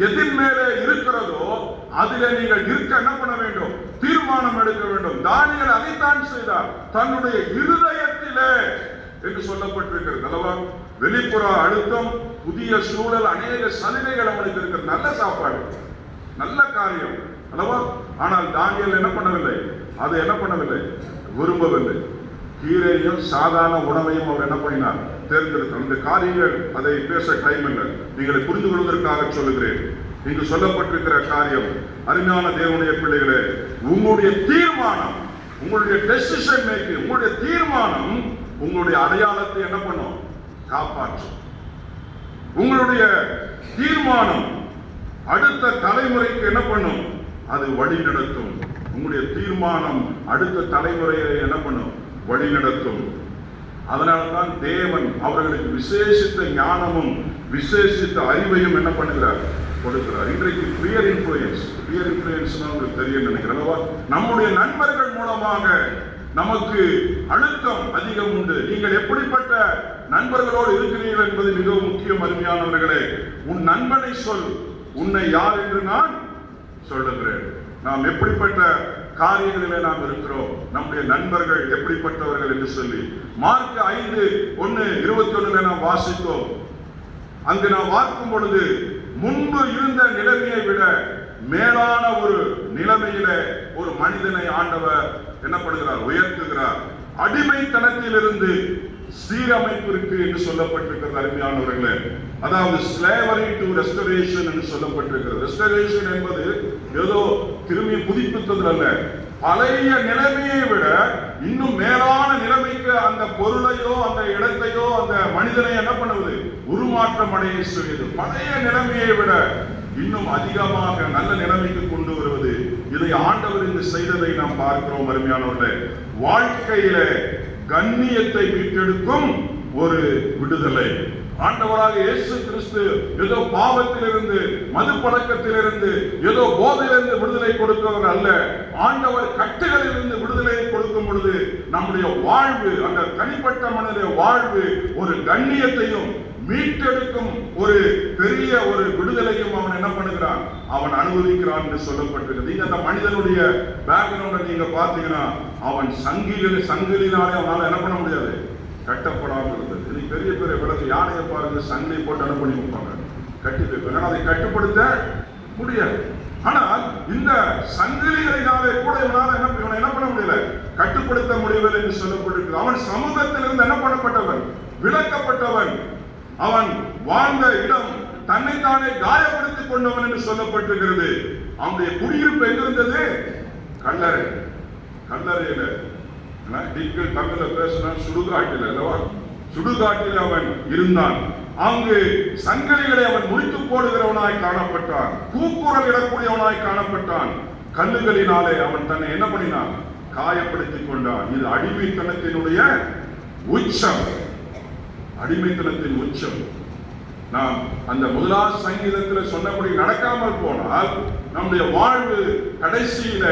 எதின் மேலே இருக்கிறதோ அதிலே நீங்கள் இருக்க என்ன பண்ண வேண்டும்? தீர்மானம் எடுக்க வேண்டும். தானியேல் அதைத்தான் செய்தார், தன்னுடைய இருதயத்திலே என்று சொல்லப்பட்டிருக்கிறது அல்லவா? வெளிப்புற அழுத்தம், புதிய சூழல், அநேக சலுகைகள் அவனுக்கு இருக்கிறது, நல்ல சாப்பாடு, நல்ல காரியம் அல்லவா? ஆனால் தானியேல் என்ன பண்ணவில்லை? அதை என்ன பண்ணவில்லை? விரும்பவில்லை. கீரையும் சாதாரண உணவையும் அவர் என்ன பண்ணினார்? தேர்ந்தெடுத்தார். இந்த காரியங்கள் அதை பேச டைம் இல்லை, நீங்களை புரிந்து கொள்வதற்காக சொல்லுகிறேன். இங்கு சொல்லப்பட்டிருக்கிற காரியம், அருமையான தேவனுடைய பிள்ளைகளே, உங்களுடைய தீர்மானம், உங்களுடைய டெசிஷன் மேக்கிங், உங்களுடைய தீர்மானம் உங்களுடைய அடையாளத்தை என்ன பண்ணும்? காப்பாற்றும். உங்களுடைய தீர்மானம் அடுத்த தலைமுறைக்கு என்ன பண்ணும்? அது வழி நடத்தும். உங்களுடைய தீர்மானம் அடுத்த தலைமுறையை என்ன பண்ணும்? வழி நடத்தும். அதனால்தான் தேவன் அவர்களுக்கு விசேஷித்த ஞானமும் விசேஷித்த அறிவையும் என்ன பண்ணுகிறார்? கொடுக்கிறார். இன்றைக்கு பியர் இன்ஃப்ளூயன்ஸ் உங்களுக்கு தெரியும் நினைக்கிறேன். நம்முடைய நண்பர்கள் மூலமாக நமக்கு அழுத்தம் அதிகம் உண்டு. நீங்கள் எப்படிப்பட்ட நண்பர்களோடு இருக்கிறீர்கள் என்பது மிகவும் முக்கியம். அருமையானவர்களே, உன் நண்பனை சொல், உன்னை யார் என்று நான் சொல்லுகிறேன். நாம் எப்படிப்பட்ட காரியங்களிலே நாம் இருக்கிறோம், நம்முடைய நண்பர்கள் எப்படிப்பட்டவர்கள் என்று சொல்லி மார்க் 5:1-21 நாம் வாசித்தோம். அங்கு நாம் பார்க்கும் பொழுது, முன்பு இருந்த நிலைமையை விட மேலான ஒரு நிலைமையில ஒரு மனிதனை ஆண்டவர் என்ன பண்ணுகிறார்? உயர்த்துகிறார். அடிமைத்தனத்திலிருந்து சீரமைப்பிற்கு என்று சொல்லப்பட்டிருக்கிறது. அருமையானவர்களே, அதாவது ஸ்லேவரி டு ரெஸ்டரேஷன் என்று சொல்லப்பட்டிருக்கிறது. ரெஸ்டரேஷன் என்பது ஏதோ திரும்பி புதுப்பித்தது அல்ல, பழைய நிலைமையை விட இன்னும் மேலான நிலைமைக்கு அந்த பொருளையோ அந்த இடத்தையோ அந்த மனிதனை என்ன பண்ணுவது? உருமாற்றம் அடைய செய்வது. பழைய நிலைமையை விட இன்னும் அதிகமாக நல்ல நிலைமைக்கு கொண்டு வருவது. இதை ஆண்டவர் இங்கு செய்ததை நாம் பார்க்கிறோம். அருமையானவர்களே, வாழ்க்கையில கண்ணியத்தை மீட்டெடுக்கும் ஒரு விடுதலை. ஆண்டவராக இயேசு கிறிஸ்து ஏதோ பாவத்திலிருந்து, மது பழக்கத்திலிருந்து, ஏதோ போதையிலிருந்து விடுதலை கொடுக்கிறவர் அல்ல. ஆண்டவர் கட்டுகளிலிருந்து விடுதலை கொடுக்கும் பொழுது நம்முடைய வாழ்வு, அந்த தனிப்பட்ட மனித வாழ்வு ஒரு கண்ணியத்தையும் மீட்டெடுக்கும் ஒரு பெரிய ஒரு விடுதலையும் அவன் என்ன பண்ணுகிறான்? அவன் அனுபவிக்கிறான் என்று சொல்லப்பட்டிருக்கிறது. நீங்க அந்த மனிதனுடைய பேக்ரவுண்ட நீங்க பாத்தீங்கன்னா, அவன் சங்கிலினாலே அவனால என்ன பண்ண முடியாது? கட்டப்படாமல் இருந்தது. இன்னைக்கு பெரிய பெரிய விலங்கு யானையை பாருங்க, சங்கிலி போட்டு என்ன பண்ணி வைப்பாங்க? கட்டி வைப்பாங்க. அதை கட்டுப்படுத்த முடியாது. ஆனால் இந்த சங்கிலிகளினாலே கூட இவனை என்ன பண்ண முடியல? கட்டுப்படுத்த முடியவில்லை என்று சொல்லப்பட்டிருக்கு. அவன் சமூகத்திலிருந்து என்ன பண்ணப்பட்டவன்? விலக்கப்பட்டவன். அவன் வாழ்ந்த இடம் தன்னைத்தானே காயப்படுத்திக் கொண்டவன் என்று சொல்லப்பட்டிருக்கிறது. அவனுடைய குடியிருப்பு எங்க இருந்தது? கல்லறை. கல்லறையில தமிழ்ல பேசினா சுடுகாட்டில் அல்லவா? சுடுகாட்டில் அவன் இருந்தான். அங்கு சங்கிலிகளை அவன் முடித்து போடுகிறவனாய் காணப்பட்டான். கூக்குரல் இடக்கூடியவனாய் காணப்பட்டான். கல்லுகளினாலே அவன் தன்னை என்ன பண்ணினான்? காயப்படுத்திக் கொண்டான். இது அடிமைத்தனத்தினுடைய உச்சம். அடிமைத்தனத்தின் உச்சம். நாம் அந்த முதலாவது சங்கீதத்தில் சொன்னபடி நடக்காமல் போனால் நம்முடைய வாழ்வு கடைசியில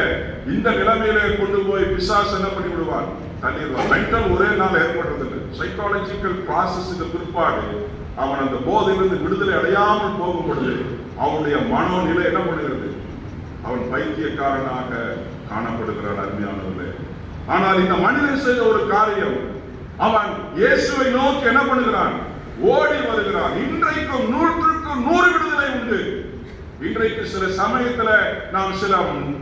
இந்த நிலைமையில கொண்டு போய் பிசாசு என்ன பண்ணி விடுவான், தள்ளிடுவான். மென்டல் ஒரே நாள் ஏற்படுறதில்லை. சைக்காலஜிக்கல் ப்ராசஸுக்கு பிற்பாடு அவன் அந்த போதையிலிருந்து விடுதலை அடையாமல் போகும் பொழுது அவனுடைய மனோநிலை என்ன பண்ணுகிறது, அவன் பைத்தியக்காரனாக காணப்படுகிறான். அருமையானவர்களே, ஆனால் இந்த மனிதன் செய்த ஒரு காரியம், அவன் இயேசுவை நோக்கி என்ன பண்ணுகிறான், ஓடி வருகிறான். இன்றைக்கும் 100% விடுதலை உண்டு. இன்றைக்கு சில சமயத்துல நாம் சில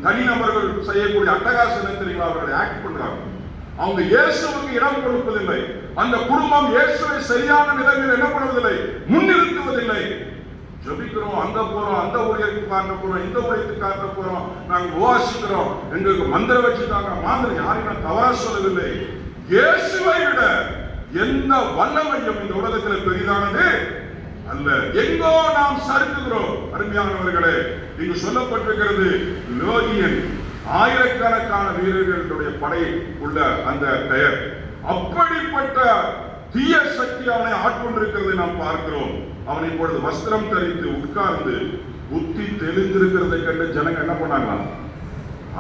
தனிநபர்கள் செய்யக்கூடிய அட்டகாசம் தெரியுமா, அவர்களை ஆக்ட் பண்றாங்க. அவங்க இயேசுவுக்கு இடம் கொடுப்பதில்லை. அந்த குடும்பம் இயேசுவை சரியான நிலையில் என்ன பண்ணுவதில்லை, முன்னிறுத்துவதில்லை. ஜபிக்கிறோம், அங்க போறோம், அந்த ஊழியருக்கு காட்ட போறோம், இந்த ஊழியத்துக்கு காட்ட போறோம், நாங்க உபாசிக்கிறோம், எங்களுக்கு மந்திரம் வச்சுட்டாங்க. மாதிரி யாரையும் நான் தவறா சொல்லவில்லை. இயேசுவை விட எந்த வல்லமையும் இந்த உலகத்தில் பெரிதானது அல்ல. எங்கோ நாம் சறுக்குகிறோம். அருமையானவர்களே, இங்கு சொல்லப்பட்டிருக்கிறது, லோகியன் ஆயிரக்கணக்கான வீரர்களுடைய படை உள்ள அந்த பெயர். அப்படிப்பட்ட தீய சக்தி அவனை ஆட்கொண்டிருக்கிறதை நாம் பார்க்கிறோம். அவன் இப்பொழுது வஸ்திரம் தரித்து உட்கார்ந்து புத்தி தெளிந்திருக்கிறதை கண்டு ஜனங்க என்ன பண்ணாங்களாம்,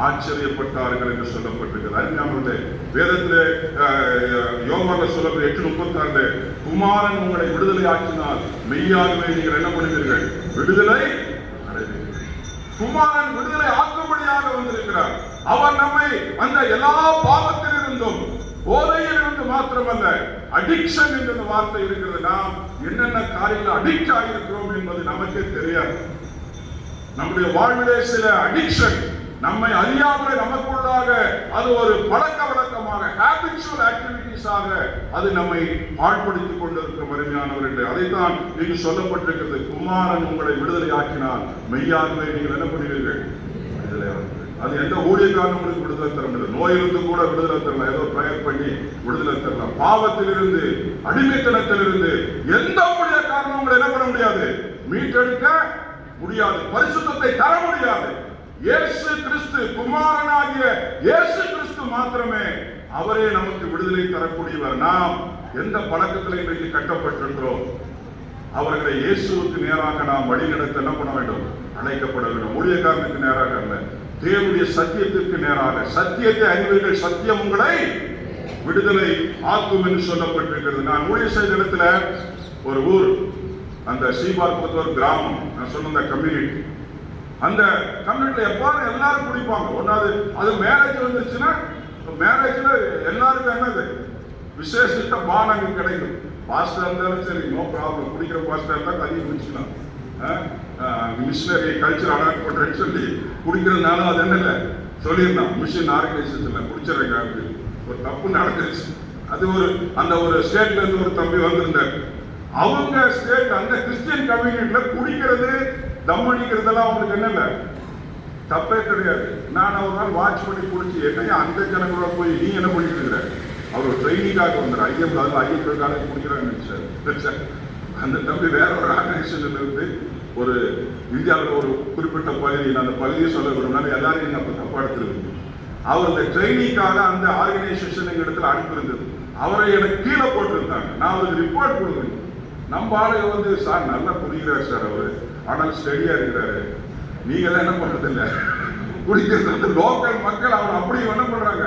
ஆச்சரியப்பட்டார்கள் என்று சொல்லப்பட்டிருக்கிறது. அருமையானவர்களே, வேதத்திலே யோவான்ல சொல்லப்பட்ட 8:36 குமாரன் உங்களை விடுதலை ஆக்கினால் மெய்யாகவே நீங்கள் என்ன பண்ணுவீர்கள், விடுதலை அடைவீர்கள். குமாரன் விடுதலை ஆக்கும்படியாக வந்திருக்கிறார். அவர் நம்மை அந்த எல்லா பாவத்தில் இருந்தும் போதையில் இருந்து மாத்திரமல்ல, அடிக்ஷன் என்ற வார்த்தை இருக்கிறது. நாம் என்னென்ன காரியங்கள் அடிக்ட் ஆகியிருக்கிறோம் என்பது நமக்கே தெரியாது. நம்முடைய வாழ்விலே சில அடிக்ஷன் நம்மை அறியாமலே நமக்குள்ளாக அது ஒரு பழக்க வழக்கமாக, ஹாபிச்சுவல் ஆக்டிவிட்டிஸாக அது நம்மை ஆட்படுத்திக் கொண்டிருக்கும். அருமையானவர்களே, அதைத்தான் இங்கு சொல்லப்பட்டிருக்கிறது. குமாரன் உங்களை விடுதலை ஆக்கினால் மெய்யாகவே நீங்கள் என்ன பண்ணுவீர்கள், விடுதலை. அது எந்த ஊழியக்காரன் உங்களுக்கு விடுதலை தர முடியாது. நோயிலிருந்து கூட விடுதலை தரலாம், ஏதோ பிரயர் பண்ணி விடுதலை தரலாம். பாவத்திலிருந்து, அடிமைத்தனத்திலிருந்து எந்த ஊழியக்காரனும் உங்களை என்ன பண்ண முடியாது, மீட்டெடுக்க முடியாது, பரிசுத்தத்தை தர முடியாது. இயேசு கிறிஸ்து, குமாரனாகிய இயேசு கிறிஸ்து மாத்திரமே அவரே நமக்கு விடுதலை தரக்கூடியவர். நாம் எந்த பழக்கத்தில் இன்றைக்கு கட்டப்பட்டிருக்கிறோம், அவர்களை இயேசுவுக்கு நேராக நாம் வழிநடத்த என்ன பண்ண வேண்டும், அழைக்கப்பட வேண்டும். ஊழியக்காரனுக்கு நேராக அல்ல, தேவனுடைய சத்தியத்திற்கு நேராக. சத்தியத்தை அறிவீர்கள், சத்தியம் உங்களை விடுதலை ஆக்கும் என்று சொல்லப்பட்டிருக்கிறது. நான் ஊழியர் செய்த இடத்துல ஒரு ஊர், அந்த சீபார் ஒரு கிராமம், நான் சொன்ன அந்த கம்யூனிட்டி, அந்த கம்யூனிட்டில எப்போதும் எல்லாரும் குடிப்பாங்க. ஒன்னாவது அது மேரேஜ் வந்துச்சுன்னா, மேரேஜ்ல எல்லாருக்கும் என்னது விசேஷித்த பானங்கள் கிடைக்கும். பாஸ்டர் இருந்தாலும் சரி, நோ ப்ராப்ளம், குடிக்கிற பாஸ்டர் இருந்தால் கதையை குடிச்சுக்கலாம். மிஷினரி கல்ச்சர் அடாப்ட் பண்றேன்னு சொல்லி குடிக்கிறதுனால அது என்ன இல்லை சொல்லியிருந்தான். மிஷின் ஆர்கனைசேஷன்ல குடிச்சிடறேங்க அப்படின்னு ஒரு தப்பு நடந்துருச்சு. அது அந்த ஒரு ஸ்டேட்ல இருந்து ஒரு தம்பி வந்திருந்தார். அவங்க ஸ்டேட் அந்த கிறிஸ்டியன் கம்யூனிட்டில குடிக்கிறது, தம் அடிக்கிறதெல்லாம் அவங்களுக்கு என்ன இல்லை, தப்பே கிடையாது. நான் ஒரு நாள் வாட்ச் பண்ணி குடிச்சு, என்னையா அந்த ஜனங்களோட போய் நீ என்ன பண்ணிட்டு இருக்கிற, அவர் ட்ரைனிங்காக வந்தார். ஐஎம் காலேஜ் குடிக்கிறாங்க. அந்த தம்பி வேற ஒரு ஆர்கனைசேஷன்ல இருந்து ஒரு இந்தியாவில் ஒரு குறிப்பிட்ட பகுதியில், அந்த பகுதியை சொல்ல விரும்பினாலும் எல்லாரும் என்ன தப்பா எடுத்துருக்கு. அவர் அந்த ட்ரைனிங்காக அந்த ஆர்கனைசேஷன் எங்க இடத்துல அனுப்பியிருந்தது. அவரை எனக்கு கீழே போட்டிருந்தாங்க. நான் அவருக்கு ரிப்போர்ட் கொடுக்குறேன். நம்ம ஆளுங்க சார் நல்லா குடிக்கிறார் சார், அவரு ஆனால் ஸ்டெடியா இருக்கிறாரு, நீங்க தான் என்ன பண்றது இல்லை, குடிக்கிறது. லோக்கல் மக்கள் அவன் அப்படி என்ன பண்றாங்க,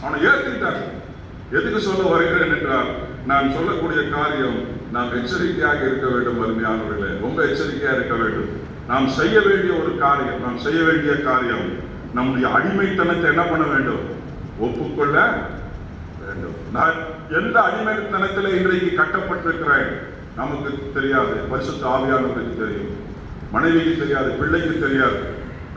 அவனை ஏற்றுக்கிட்டாங்க. எதுக்கு சொல்ல வருகிறேன் என்றால், நான் சொல்லக்கூடிய காரியம் நாம் எச்சரிக்கையாக இருக்க வேண்டும். அருமையானவர்களே, ரொம்ப எச்சரிக்கையா இருக்க வேண்டும். நாம் செய்ய வேண்டிய ஒரு காரியம், நாம் செய்ய வேண்டிய காரியம், நம்முடைய அடிமைத்தனத்தை என்ன பண்ண வேண்டும், ஒப்புக்கொள்ள வேண்டும். நான் எந்த அடிமைத்தனத்தில் இன்றைக்கு கட்டப்பட்டிருக்கிறேன் நமக்கு தெரியாது, பரிசுத்த ஆவியானவருக்கு தெரியும், மனைவிக்கு தெரியாது, பிள்ளைக்கு தெரியாது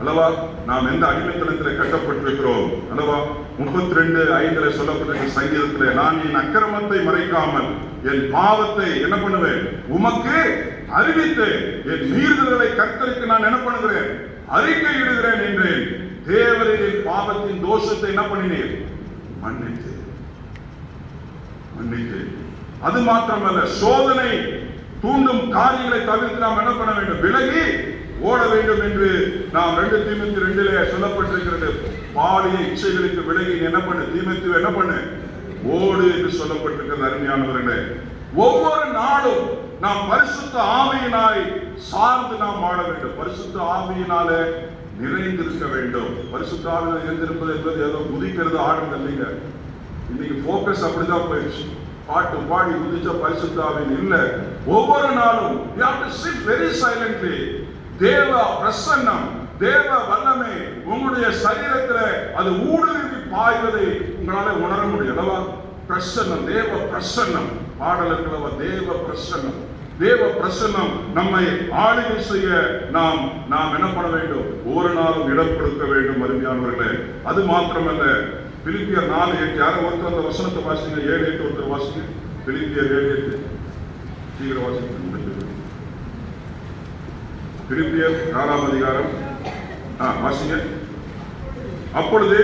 அல்லவா. நாம் எந்த அடிமைத்தனத்தில் கட்டப்பட்டிருக்கிறோம் அல்லவா. 32:5 சொல்லப்பட்டிருக்கிற சங்கீதத்திலே, நான் என் அக்கிரமத்தை மறைக்காமல் என் பாவத்தை என்ன பண்ணுவேன், உமக்கு அறிவித்தேன், என் மீறுதல்களை கர்த்தருக்கு நான் என்ன பண்ணுகிறேன், அறிக்கை இடுகிறேன் என்றேன். தேவரின் பாவத்தின் தோஷத்தை என்ன பண்ணினேன், மன்னித்தேன். அது மாத்திரமல்ல, சோதனை தூண்டும் காரியங்களை தவிர்த்து நாம் என்ன பண்ண வேண்டும், விலகி ஓட வேண்டும் என்று நாம் 2 தீமோத்தேயு 2 சொல்லப்பட்டிருக்கிறது. பாலிய இச்சைகளுக்கு விலகி என்ன பண்ணு, தீமோத்தேயு என்ன பண்ணு, ஓடு என்று சொல்லப்பட்டிருக்கிறது. அருமையானவர்களே, ஒவ்வொரு நாளும் நாம் பரிசுத்த ஆவியினாய் சார்ந்து நாம் வாழ வேண்டும். பரிசுத்த ஆவியினாலே நிறைந்திருக்க வேண்டும். பரிசுத்த ஆவியினால் நிறைந்திருப்பது என்பது ஏதோ குதிக்கிறது ஆடுறது இல்லைங்க. இன்னைக்கு போக்கஸ் அப்படிதான் போயிடுச்சு. பாட்டு பாடி குதிச்ச பரிசுத்த ஆவியின் இல்ல. ஒவ்வொரு நாளும் you have to sit very silently. தேவ பிரசன்னம், தேவ வல்லமை உங்களுடைய சரீரத்தில் அது ஊடுருவி பாய்வதை உங்களால உணர முடியும் அல்லவா? பிரசன்னம், தேவ பிரசன்னம். பாடலுக்குள்ளவ தேவ பிரசன்னம். தேவ பிரசன்னம் நம்மை ஆளுகை செய்ய நாம் என்ன பண்ண வேண்டும்? ஒவ்வொரு நாளும் இடம் கொடுக்க வேண்டும் அருமையானவர்களே. அது மாத்திரமல்ல, பிலிப்பியர் 4:8 யாரும் ஒருத்தர் அந்த வசனத்தை வாசிங்க. 7:8 ஒருத்தர் வாசிங்க. பிலிப்பியர் 7:8 சீக்கிரம் வாசிங்க. பிலிப்பியர் 4ஆம் அதிகாரம் வாசிங்க. அப்பொழுது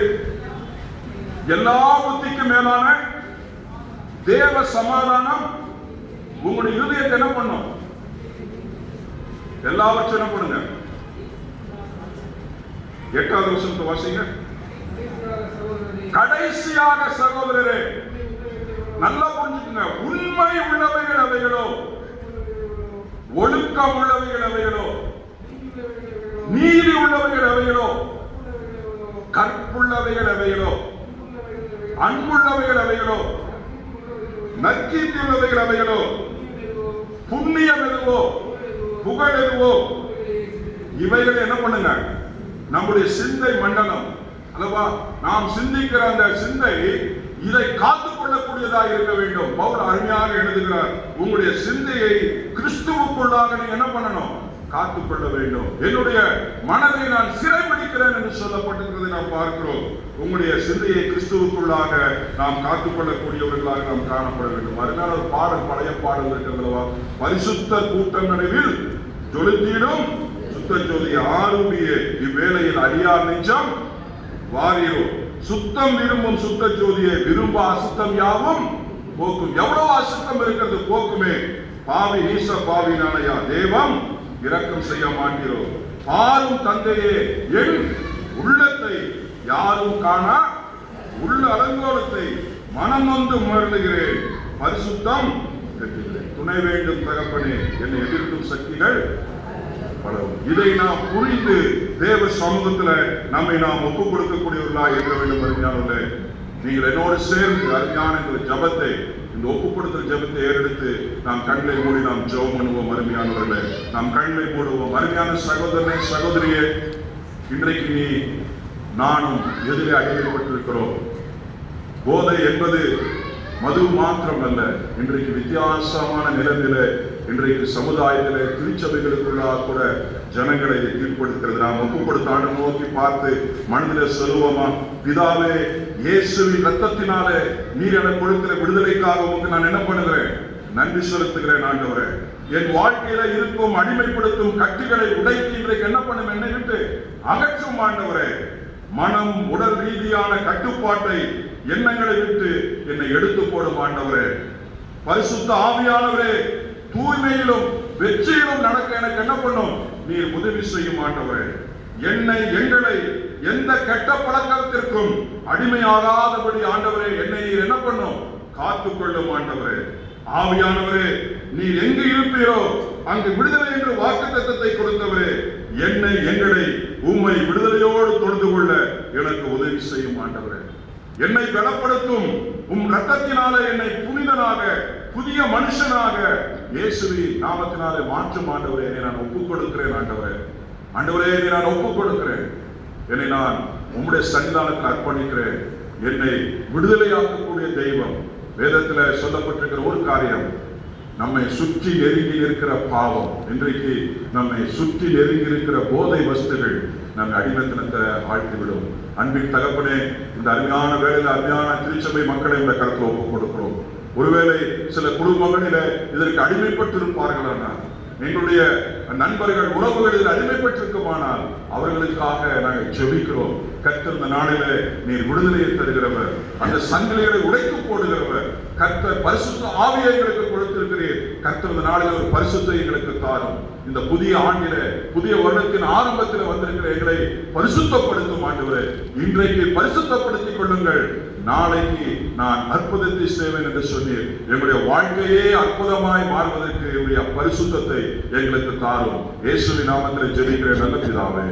எல்லா புத்திக்கும் மேலான தேவ சமாதானம் உங்களுடைய இருதயத்தை என்ன பண்ணும்? எல்லாவற்றையும் என்ன பண்ணுங்க? 8வது வசனத்தை வாசிங்க. கடைசியாக சகோதரரே, நல்லா புரிஞ்சுக்குங்க, உண்மை உள்ளவைகள் அவைகளோ, ஒழுக்கம் உள்ளவைகள் அவைகளோ, நீதி உள்ளவைகள் அவைகளோ, கற்புள்ளவைகள் அவைகளோ, அன்புள்ளவைகள் அவைகளோ, நற்கீர்த்தி உள்ளவைகள் அவைகளோ, புண்ணியம் எதுவோ, புகழ் எதுவோ, இவைகளை என்ன பண்ணுங்க? நம்முடைய சிந்தை மண்டலம் அல்லவா? நாம் சிந்திக்கிற அந்த சிந்தை இதை காத்துக் கொள்ளக்கூடியதாக இருக்க வேண்டும். பவுல் அருமையாக எழுதுகிறார், உங்களுடைய சிந்தையை கிறிஸ்துவுக்குள்ளாக நீங்க என்ன பண்ணணும்? காத்துக் கொள்ள வேண்டும். என்னுடைய மனதை நான் சிறைபிடிக்கிறேன் என்று சொல்லப்பட்டிருக்கிறதை நாம் பார்க்கிறோம். உங்களுடைய சிந்தையை கிறிஸ்துவுக்குள்ளாக நாம் காத்துக்கொள்ளக்கூடியவர்களாக நாம் காணப்பட வேண்டும். அதனால ஒரு பாடல், பழைய பாடல் இருக்கிறதுவா, பரிசுத்த கூட்டம் நடுவில் ஜொலித்திடும் சுத்த ஜோதி ஆரூபிய இவ்வேளையில் அடியார் நெஞ்சம் வாரியோ, சுத்தம் விரும்பும் சுத்த ஜோதியை விரும்ப அசுத்தம் யாவும் போக்கும். எவ்வளவு அசுத்தம் இருக்கிறது போக்குமே. பாவி நீச பாவி நாளையா தேவம் இரக்கம் செய்ய மாட்டீரோ. பாரும் தந்தையே, என் உள்ளத்தை யாரும் காணா உள்ள அலங்கோலத்தை மனம் வந்து உணர்ந்துகிறேன். பரிசுத்தம் துணை வேண்டும் தகப்பனே, என்னை எதிர்க்கும் சக்திகள் பலவும். இதை நாம் புரிந்து தேவ சமூகத்தில் நம்மை நாம் ஒப்புக் கொடுக்கக்கூடியவர்களாக இருக்க வேண்டும். அருமையானவர்களே, நீங்கள் என்னோடு சேர்ந்து அருமையான இந்த ஜபத்தை, இந்த ஒப்புக்கொடுத்தல் ஜபத்தை ஏறெடுத்து நாம் கண்ணை மூடி நாம் ஜெபம் பண்ணுவோம். அருமையானவர்களே, நாம் கண்ணை மூடுவோம். அருமையான சகோதரனே, சகோதரியே, இன்றைக்கு நீ நானும் எதிரே அடிமைப்பட்டிருக்கிறோம். போதை என்பது மது மாத்திரம் அல்ல. இன்றைக்கு வித்தியாசமான நிலையில இன்றைக்கு சமுதாயத்திலே திருச்சபைகளுக்குள்ளாக கூட ஜனங்களை தீர்ப்படுத்துகிறது. நாம் ஒப்புக்கொடுத்த ஆண்டு நோக்கி பார்த்து மனதில சொல்லுவோமா, பிதாவே, இயேசுவின் ரத்தத்தினாலே நீர் எனக்கு கொடுக்கிற விடுதலைக்காக உங்களுக்கு நான் என்ன பண்ணுகிறேன்? நன்றி செலுத்துகிறேன் ஆண்டவரே. என் வாழ்க்கையில இருக்கும் அடிமைப்படுத்தும் கட்டுகளை உடைத்து இன்றைக்கு என்ன பண்ணும்? என்னை விட்டு அகற்றும் ஆண்டவரே. மனம், உடல் ரீதியான கட்டுப்பாட்டை, எண்ணங்களை விட்டு என்னை எடுத்து போடும் ஆண்டவரே. பரிசுத்த ஆவியானவரே, தூய்மையிலும் வெற்றியிலும் நடக்க எனக்கு என்ன பண்ணும்? நீர் உதவி செய்யும் ஆண்டவரே. எங்களை எந்த கெட்ட பழக்கத்திற்கும் அடிமையாகாதபடி ஆண்டவரே என்னை நீர் என்ன பண்ணும்? காத்துக்கொள்ளும் ஆண்டவரே. ஆவியானவரே, நீர் எங்கு இருப்பீரோ அங்கு விடுதலை என்று வாக்குத்தத்தத்தை கொடுத்தவரே, எங்களை உம்மை விடுதலையோடு தொழுது கொள்ள எனக்கு உதவி செய்யும் ஆண்டவரே. என்னை பலப்படுத்தும் உம் ரத்தத்தினாலே என்னை புனிதனாக, புதிய மனுஷனாக இயேசுவின் நாமத்தினாலே மாற்றும் ஆண்டவரே. என்னை நான் ஒப்புக் கொடுக்கிறேன் ஆண்டவரே. ஆண்டவரே, என்னை நான் ஒப்புக் கொடுக்கிறேன். என்னை நான் உம்முடைய சன்னிதானத்தில் அர்ப்பணிக்கிறேன். என்னை விடுதலையாக்கக்கூடிய தெய்வம். வேதத்தில் சொல்லப்பட்டிருக்கிற ஒரு காரியம், நம்மை சுற்றி நெருங்கி இருக்கிற பாவம், இன்றைக்கு நம்மை சுற்றி நெருங்கி இருக்கிற போதை வஸ்துகள் நம்ம அடிமைத்தனத்தை ஆழ்த்திவிடும். அன்பின் தகப்பனே, இந்த அருமையான வேளையில் அருமையான திருச்சபை மக்களை இந்த கருத்தில் ஒப்புக் கொடுக்கிறோம். ஒருவேளை சில குடும்பங்களில இதற்கு அடிமைப்பட்டிருப்பார்களானால், எங்களுடைய நண்பர்கள், உறவுகள் இதில் அடிமைப்பட்டிருக்குமானால் அவர்களுக்காக நாங்கள் ஜெபிக்கிறோம். கர்த்தர் இந்த நாளிலே நீர் விடுதலையை தருகிறவர், அந்த சங்கிலிகளை உடைத்து போடுகிறவர். கர்த்தர் பரிசுத்த ஆவியை எங்களுக்கு கொடுத்திருக்கிறீர். கர்த்தர் இந்த நாளில் ஒரு பரிசுத்தை எங்களுக்கு தாரும். இந்த புதிய ஆண்டிலே, புதிய வருடத்தின் ஆரம்பத்தில் வந்திருக்கிற எங்களை பரிசுத்தப்படுத்தும் ஆண்டவரே. இன்றைக்கு பரிசுத்தப்படுத்திக் கொள்ளுங்கள். நாளைக்கு நான் அற்புதத்தை செய்வேன் என்று சொன்னீர். எங்களுடைய வாழ்க்கையே அற்புதமாய் மாறுவதற்கு என்னுடைய பரிசுத்தத்தை எங்களுக்கு தாரும். இயேசுவின் நாமத்தில் ஜெபிக்கிறேன் நல்ல பிதாவே.